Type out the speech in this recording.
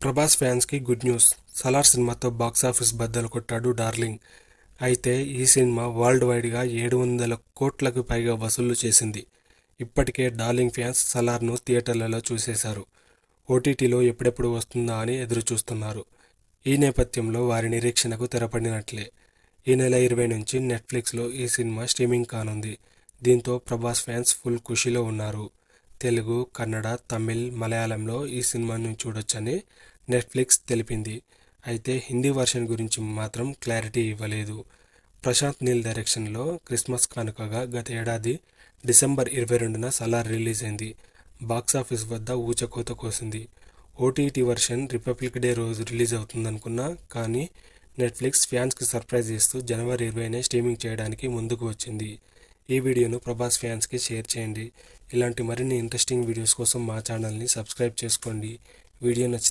ప్రభాస్ ఫ్యాన్స్కి good news. Salaar సినిమాతో box office బద్దలు కొట్టాడు డార్లింగ్. అయితే ఈ సినిమా వరల్డ్ వైడ్గా 700 కోట్లకు పైగా వసూళ్లు చేసింది. ఇప్పటికే డార్లింగ్ ఫ్యాన్స్ సలార్ను థియేటర్లలో చూసేశారు. ఓటీటీలో ఎప్పుడెప్పుడు వస్తుందా అని ఎదురు చూస్తున్నారు. ఈ నేపథ్యంలో వారి నిరీక్షణకు తెరపడినట్లే. ఈ నెల 20 నుంచి నెట్ఫ్లిక్స్లో ఈ సినిమా స్ట్రీమింగ్ కానుంది. దీంతో ప్రభాస్ ఫ్యాన్స్ ఫుల్ ఖుషీలో ఉన్నారు. తెలుగు, కన్నడ, తమిళ్, మలయాళంలో ఈ సినిమాను చూడొచ్చని నెట్ఫ్లిక్స్ తెలిపింది. అయితే హిందీ వర్షన్ గురించి మాత్రం క్లారిటీ ఇవ్వలేదు. ప్రశాంత్ నీల్ డైరెక్షన్లో క్రిస్మస్ కానుకగా గత ఏడాది డిసెంబర్ 22న సలార్ రిలీజ్ అయింది. బాక్సాఫీస్ వద్ద ఊచకోత కోసింది. ఓటీటీ వర్షన్ రిపబ్లిక్ డే రోజు రిలీజ్ అవుతుందనుకున్నా, కానీ నెట్ఫ్లిక్స్ ఫ్యాన్స్కి సర్ప్రైజ్ ఇస్తూ జనవరి 20నే స్ట్రీమింగ్ చేయడానికి ముందుకు వచ్చింది. ఈ వీడియోను ప్రభాస్ ఫ్యాన్స్కి షేర్ చేయండి. ఇలాంటి మరిన్ని ఇంట్రెస్టింగ్ వీడియోస్ కోసం మా ఛానల్ని సబ్స్క్రైబ్ చేసుకోండి. వీడియో నచ్చితే